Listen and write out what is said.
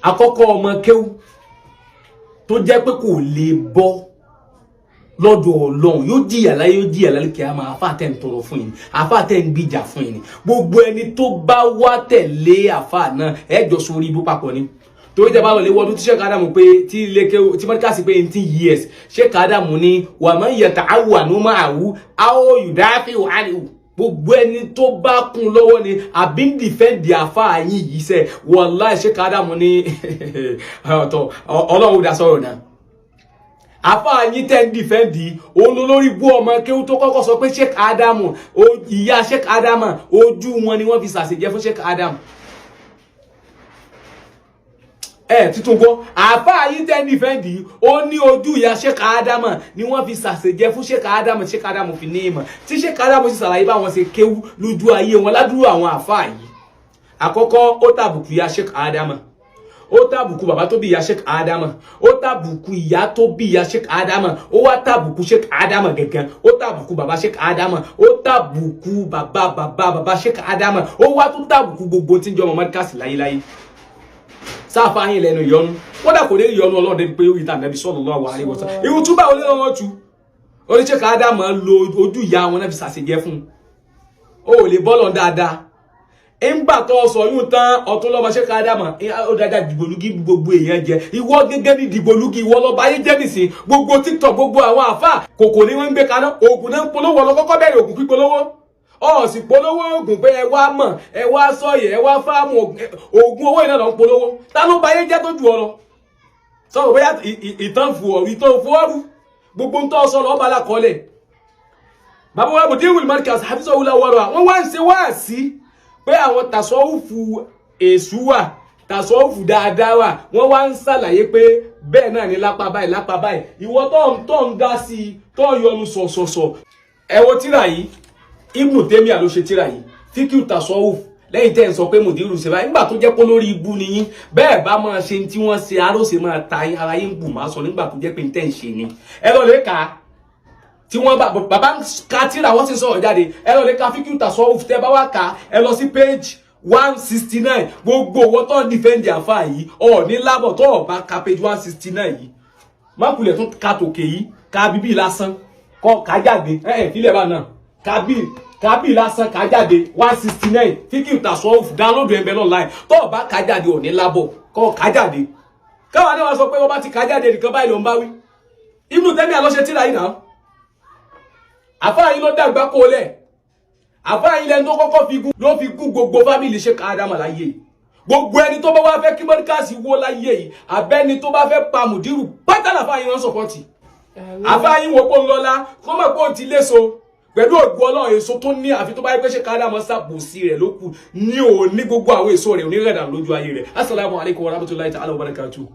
àkọ́kọ́ ọmọ kéwú tó jẹ́ pé kò lè bọ́ lọ́dọ̀ Ọlọ́run yóò jìyà láyé yóò jìyà lálẹ́ kí a máa àfáà tẹ́ ń tọrọ fún yín àfáà tẹ́ ń gbìjà fún yín gbogbo ẹni tó bá wá tẹ̀lé àfáà náà ẹjọ́ sórí ibú papọ̀ ni torí tẹ́ bá lọ lé wọ́dún tí Sheikh Adamu pé tí lékè tí mọ́díkàsí pé 18 years Sheikh Adamu ní wa man yata'awwanu ma'ahu aw yudafi'u anhu gbogbo ẹni tó bá kún lọ́wọ́ ni àbí ń defend àfáà yín yìí sẹ́ wallahi Sheikh Adamu ní Ọlọ́run dá sọ̀rọ̀ náà àfáà yín tẹ́ ń defend òun lórí bú ọmọ kéwú tó kọ́kọ́ sọ pé Sheikh Adamu ìyá Sheikh Adamu ojú wọn ni wọ́n fi ṣàṣejẹ fún Sheikh Adamu títún gbọ́ àfáà yín tẹ́ ń defend ó ní ojú ìyá Sheikh Adamu ni wọ́n fi ṣàṣejẹ fún Sheikh Adamu fi ní ìmọ̀ tí Sheikh Adamu sì ṣàlàyé bá wọn ṣe kéwú lójú ayé wọn ládùúrú àwọn àfáà yìí àkọ́kọ́ ó tàbùkù ìyá Sheikh Adamu ó tàbùkù bàbá tó bí ìyá Sheikh Adamu ó tàbùkù ìyá tó bí ìyá Sheikh Adamu ó wá tàbùkù Sheikh Adamu gẹ́gẹ́ ó tàbùkù bàbá Sheikh Adamu ó tàbùkù bàbá Sheikh Adamu ó wá tún tàbùkù gbogbo tí ń jọ Muhammad kasi láyéláyé sáfà yín lẹ́nu ìyọnu kódà kò lè yọnu Ọlọ́run débi pé ó yí tà Nábì sallallahu alaihi wasallam ìwú túbà ó lé lọ́wọ́ tú orí Sheikh Adamu lo ojú ìyá wọn náà fi ṣàṣejẹ fún ó lè bọ́lọ̀ dáadáa ńgbà tó sọ yún tán ọ̀tún lọ́mọ Sheikh Adamu ó dáadáa dìgbòlúgí gbogbo èèyàn jẹ ìwọ gẹ́gẹ́ ní dìgbòlúgí ìwọ lọ báyé jẹ́ nìsín gbogbo TikTok gbogbo àwọn àfà kòkò ní wọ́n ń gbé kaná oògùn náà ń polówó ọlọ́kọ́kọ́ bẹ̀rẹ̀ oògùn pípolówó sì polówó oògùn pé ẹ wá mọ̀ ẹ wá sọ̀yẹ̀ ẹ wá fáàmù oògùn owó iná lọ ń polówó ta ló báyé jẹ́ tó jù ọ lọ sọ̀rọ̀ bóyá ìtàn fòọ́rú gbogbo ń tọ́ sọ lọ́ bá lákọọ́lẹ̀ bàbá wa Mudirul Markaz hafizahullah wọ́n wá ń ṣe wáàsí pé àwọn tasọ́wùfù èṣù wà tasọ́wùfù dáadáa wà wọ́n wá ń ṣàlàyé pé bẹ́ẹ̀ náà ni lápá báyìí ìwọ tó ń dá sí i tó ń yọnu sọ̀sọ̀sọ̀ ẹ wo tírà yìí Ibn Taymiyyah ló ṣe tírà yìí fíkì tasọ́wùfù lẹ́yìn tẹ́ ń sọ pé Mudiru ṣe báyìí nígbà tó jẹ́ pé lórí ibu ni yín bẹ́ẹ̀ bá máa ṣe tí wọ́n ṣe aróṣe máa ta ara yín bù máa sọ nígbà tó jẹ́ pé tẹ́ ń ṣe ni ẹ lọ lè kà á tí wọ́n bàbá ka tírà wọ́n sì sọ̀rọ̀ jáde ẹ lọ lè ka fíkì tasọ́wùfù tẹ́ bá wá kà ẹ lọ sí page 169 gbogbo owó tó ń defend àfáà yìí ọ̀ ní lábọ̀ tó ọ̀ bá ka page 169 yìí má kulẹ̀ tún ka tòkè yìí ka bíbí lásán kọ́ ká jáde fílẹ̀ bá náà kábí lásán ká jáde 169 fíkì tasọ́wùfù download ẹ̀bẹ̀ online tó ọ̀ bá ká jáde ọ̀ ní lábọ̀ kọ́ ká jáde káwọn náà wá sọ pé wọ́n bá ti ká jáde nìkan báyìí ló ń bá wí Ibn Taymiyyah ló ṣe tírà yìí náà àfáà yìí ló dàgbà kó lẹ̀ àfáà yìí lẹ́nu tó kọ́kọ́ fi gún gbogbo fámìlì Sheikh Adamu láyé gbogbo ẹni tó bá wá fẹ́ kí mọ́díkàsì wó láyé yìí àbẹ́ni tó bá fẹ́ pa Mudiru pátá làfáà yìí wọ́n sọ̀pọ̀tì àfáà yìí wọ́n pọ̀ ńlọ́lá kọ́ mọ̀ pé ó ti léso pẹ̀lú ògùn Ọlọ́run èso tó ní àfi tó bá yẹ pé Sheikh Adamu sàbòsí rẹ̀ ló kù ní òní gbogbo àwọn èso rẹ̀ onírẹ̀dà lójú ayé rẹ̀. Assalamu alaikum warahmatullahi ta'ala wabarakatuh.